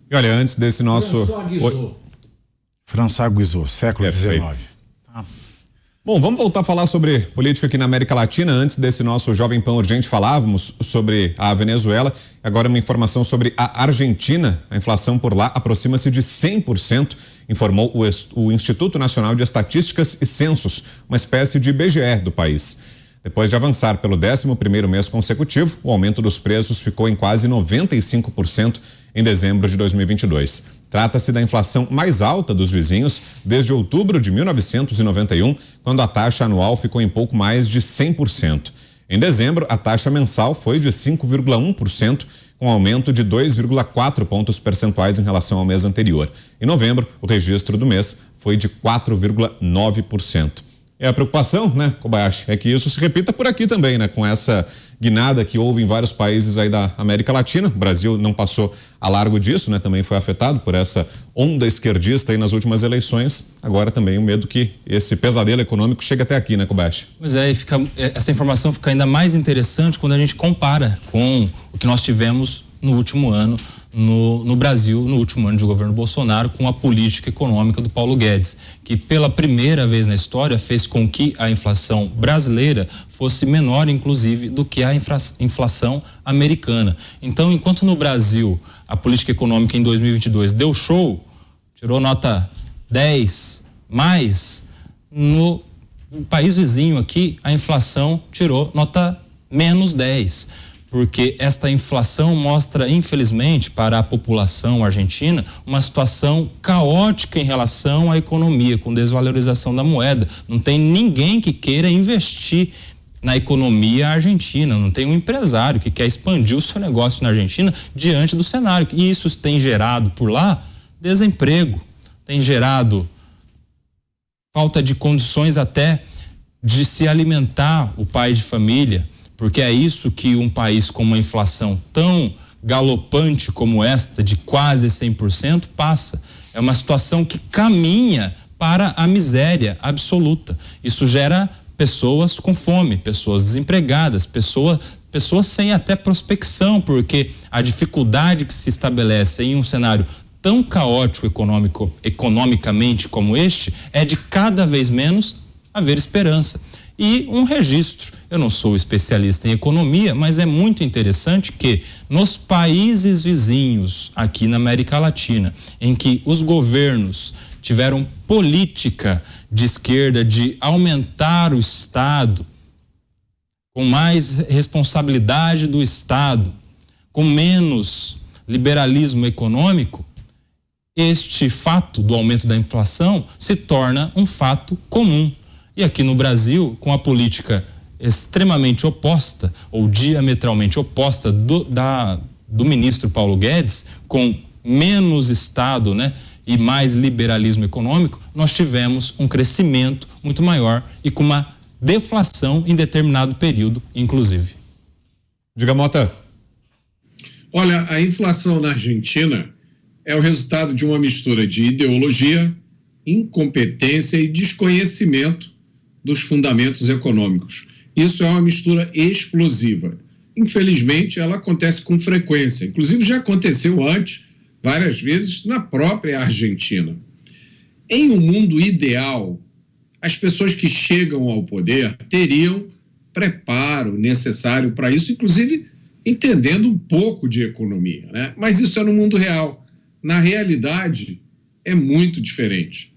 E olha, antes desse nosso... François Guizot, século XIX. Bom, vamos voltar a falar sobre política aqui na América Latina. Antes desse nosso Jovem Pan Urgente, falávamos sobre a Venezuela. Agora uma informação sobre a Argentina. A inflação por lá aproxima-se de 100%, informou o Instituto Nacional de Estatísticas e Censos, uma espécie de IBGE do país. Depois de avançar pelo 11º mês consecutivo, o aumento dos preços ficou em quase 95% em dezembro de 2022. Trata-se da inflação mais alta dos vizinhos desde outubro de 1991, quando a taxa anual ficou em pouco mais de 100%. Em dezembro, a taxa mensal foi de 5,1%, com aumento de 2,4 pontos percentuais em relação ao mês anterior. Em novembro, o registro do mês foi de 4,9%. A preocupação, né, Kobayashi, é que isso se repita por aqui também, né, com essa guinada que houve em vários países aí da América Latina. O Brasil não passou a largo disso, né, também foi afetado por essa onda esquerdista aí nas últimas eleições. Agora também o medo que esse pesadelo econômico chegue até aqui, né, Kobayashi? Pois é, essa informação fica ainda mais interessante quando a gente compara com o que nós tivemos no último ano no Brasil, no último ano de governo Bolsonaro, com a política econômica do Paulo Guedes, que pela primeira vez na história fez com que a inflação brasileira fosse menor, inclusive, do que a inflação americana. Então, enquanto no Brasil a política econômica em 2022 deu show, tirou nota 10, mais, no país vizinho aqui a inflação tirou nota menos 10. Porque esta inflação mostra, infelizmente, para a população argentina, uma situação caótica em relação à economia, com desvalorização da moeda. Não tem ninguém que queira investir na economia argentina, não tem um empresário que quer expandir o seu negócio na Argentina diante do cenário. E isso tem gerado por lá desemprego, tem gerado falta de condições até de se alimentar o pai de família. Porque é isso que um país com uma inflação tão galopante como esta, de quase 100%, passa. É uma situação que caminha para a miséria absoluta. Isso gera pessoas com fome, pessoas desempregadas, pessoas sem até prospecção, porque a dificuldade que se estabelece em um cenário tão caótico economicamente como este é de cada vez menos haver esperança. E um registro, eu não sou especialista em economia, mas é muito interessante que nos países vizinhos aqui na América Latina, em que os governos tiveram política de esquerda de aumentar o Estado, com mais responsabilidade do Estado, com menos liberalismo econômico, este fato do aumento da inflação se torna um fato comum. E aqui no Brasil, com a política extremamente oposta ou diametralmente oposta do ministro Paulo Guedes, com menos Estado, né, e mais liberalismo econômico, nós tivemos um crescimento muito maior e com uma deflação em determinado período, inclusive. Diga, Mota. Olha, a inflação na Argentina é o resultado de uma mistura de ideologia, incompetência e desconhecimento dos fundamentos econômicos. Isso é uma mistura explosiva. Infelizmente, ela acontece com frequência. Inclusive, já aconteceu antes, várias vezes, na própria Argentina. Em um mundo ideal, as pessoas que chegam ao poder teriam preparo necessário para isso, inclusive entendendo um pouco de economia, né? Mas isso é no mundo real. Na realidade, é muito diferente.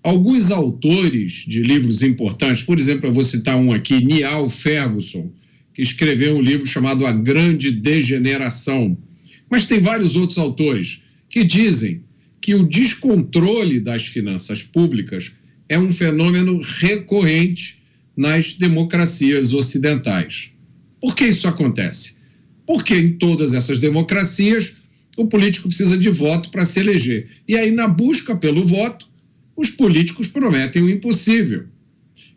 Alguns autores de livros importantes, por exemplo, eu vou citar um aqui, Niall Ferguson, que escreveu um livro chamado A Grande Degeneração. Mas tem vários outros autores que dizem que o descontrole das finanças públicas é um fenômeno recorrente nas democracias ocidentais. Por que isso acontece? Porque em todas essas democracias o político precisa de voto para se eleger. E aí, na busca pelo voto, os políticos prometem o impossível.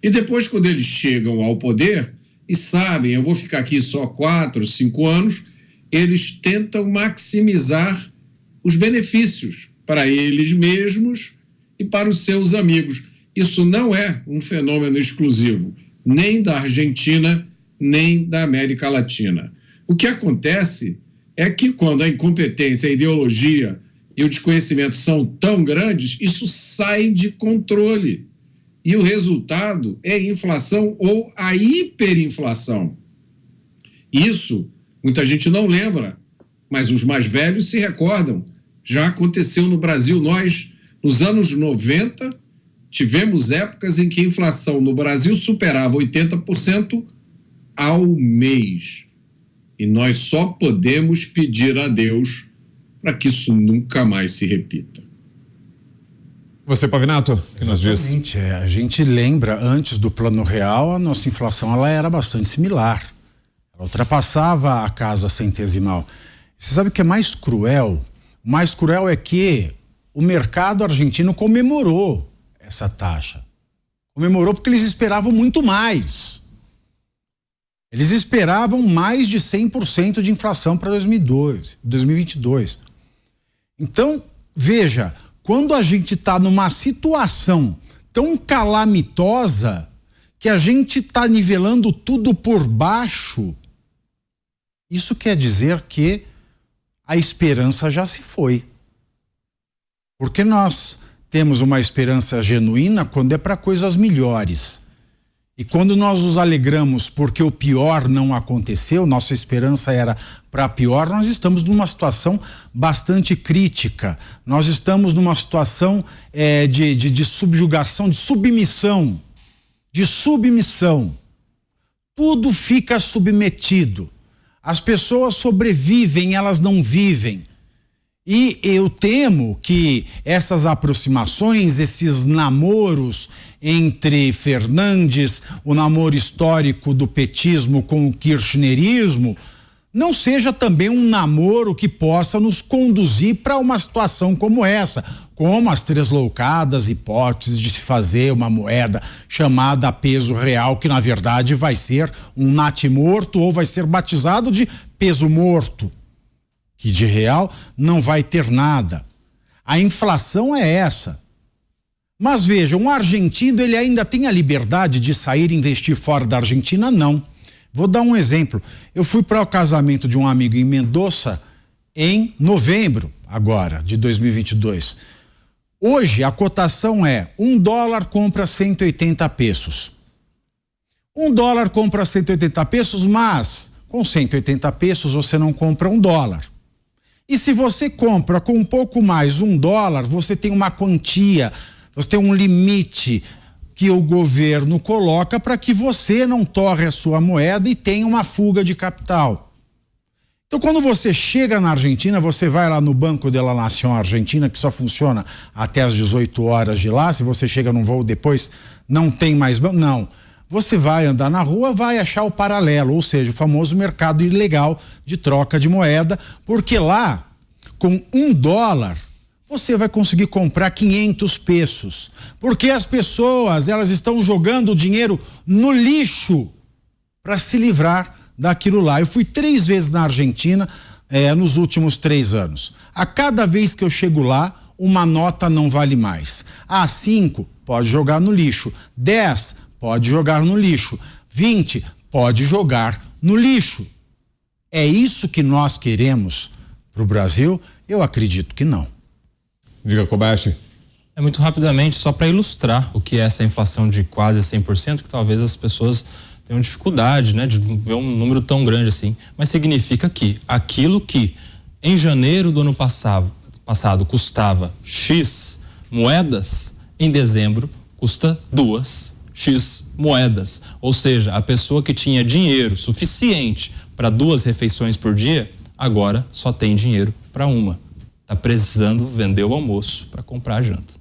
E depois, quando eles chegam ao poder e sabem, eu vou ficar aqui só 4, 5 anos, eles tentam maximizar os benefícios para eles mesmos e para os seus amigos. Isso não é um fenômeno exclusivo, nem da Argentina, nem da América Latina. O que acontece é que quando a incompetência, a ideologia e o desconhecimento são tão grandes, isso sai de controle. E o resultado é inflação ou a hiperinflação. Isso muita gente não lembra, mas os mais velhos se recordam. Já aconteceu no Brasil. Nós, nos anos 90, tivemos épocas em que a inflação no Brasil superava 80% ao mês. E nós só podemos pedir a Deus para que isso nunca mais se repita. Você, Pavinato, que nos diz? Exatamente. A gente lembra, antes do Plano Real, a nossa inflação ela era bastante similar. Ela ultrapassava a casa centesimal. Você sabe o que é mais cruel? O mais cruel é que o mercado argentino comemorou essa taxa. Comemorou porque eles esperavam muito mais. Eles esperavam mais de 100% de inflação para 2022. Então, veja, quando a gente está numa situação tão calamitosa que a gente está nivelando tudo por baixo, isso quer dizer que a esperança já se foi. Porque nós temos uma esperança genuína quando é para coisas melhores. E quando nós nos alegramos porque o pior não aconteceu, nossa esperança era para pior, nós estamos numa situação bastante crítica. Nós estamos numa situação de subjugação, de submissão. Tudo fica submetido. As pessoas sobrevivem, elas não vivem. E eu temo que essas aproximações, esses namoros entre Fernandes, o namoro histórico do petismo com o kirchnerismo, não seja também um namoro que possa nos conduzir para uma situação como essa, como as tresloucadas hipóteses de se fazer uma moeda chamada peso real, que na verdade vai ser um natimorto ou vai ser batizado de peso morto, que de real não vai ter nada. A inflação é essa. Mas veja, um argentino ele ainda tem a liberdade de sair e investir fora da Argentina? Não. Vou dar um exemplo. Eu fui para o casamento de um amigo em Mendoza em novembro agora, de 2022. Hoje a cotação é $1 compra 180 pesos. $1 compra 180 pesos, mas com 180 pesos você não compra $1. E se você compra com um pouco mais $1, você tem uma quantia, você tem um limite que o governo coloca para que você não torre a sua moeda e tenha uma fuga de capital. Então, quando você chega na Argentina, você vai lá no Banco de la Nación Argentina, que só funciona até as 18 horas de lá. Se você chega num voo depois, não tem mais banco. Não. Você vai andar na rua, vai achar o paralelo, ou seja, o famoso mercado ilegal de troca de moeda, porque lá, com $1, você vai conseguir comprar 500 pesos. Porque as pessoas, elas estão jogando o dinheiro no lixo para se livrar daquilo lá. Eu fui 3 vezes na Argentina nos últimos 3 anos. A cada vez que eu chego lá, uma nota não vale mais. 5, pode jogar no lixo. 10, pode jogar no lixo. 20, pode jogar no lixo. É isso que nós queremos para o Brasil? Eu acredito que não. Diga, Kobayashi. Muito rapidamente, só para ilustrar o que é essa inflação de quase 100%, que talvez as pessoas tenham dificuldade, né, de ver um número tão grande assim. Mas significa que aquilo que em janeiro do ano passado custava X moedas, em dezembro custa 2 X moedas. Ou seja, a pessoa que tinha dinheiro suficiente para 2 refeições por dia, agora só tem dinheiro para uma. Está precisando vender o almoço para comprar a janta.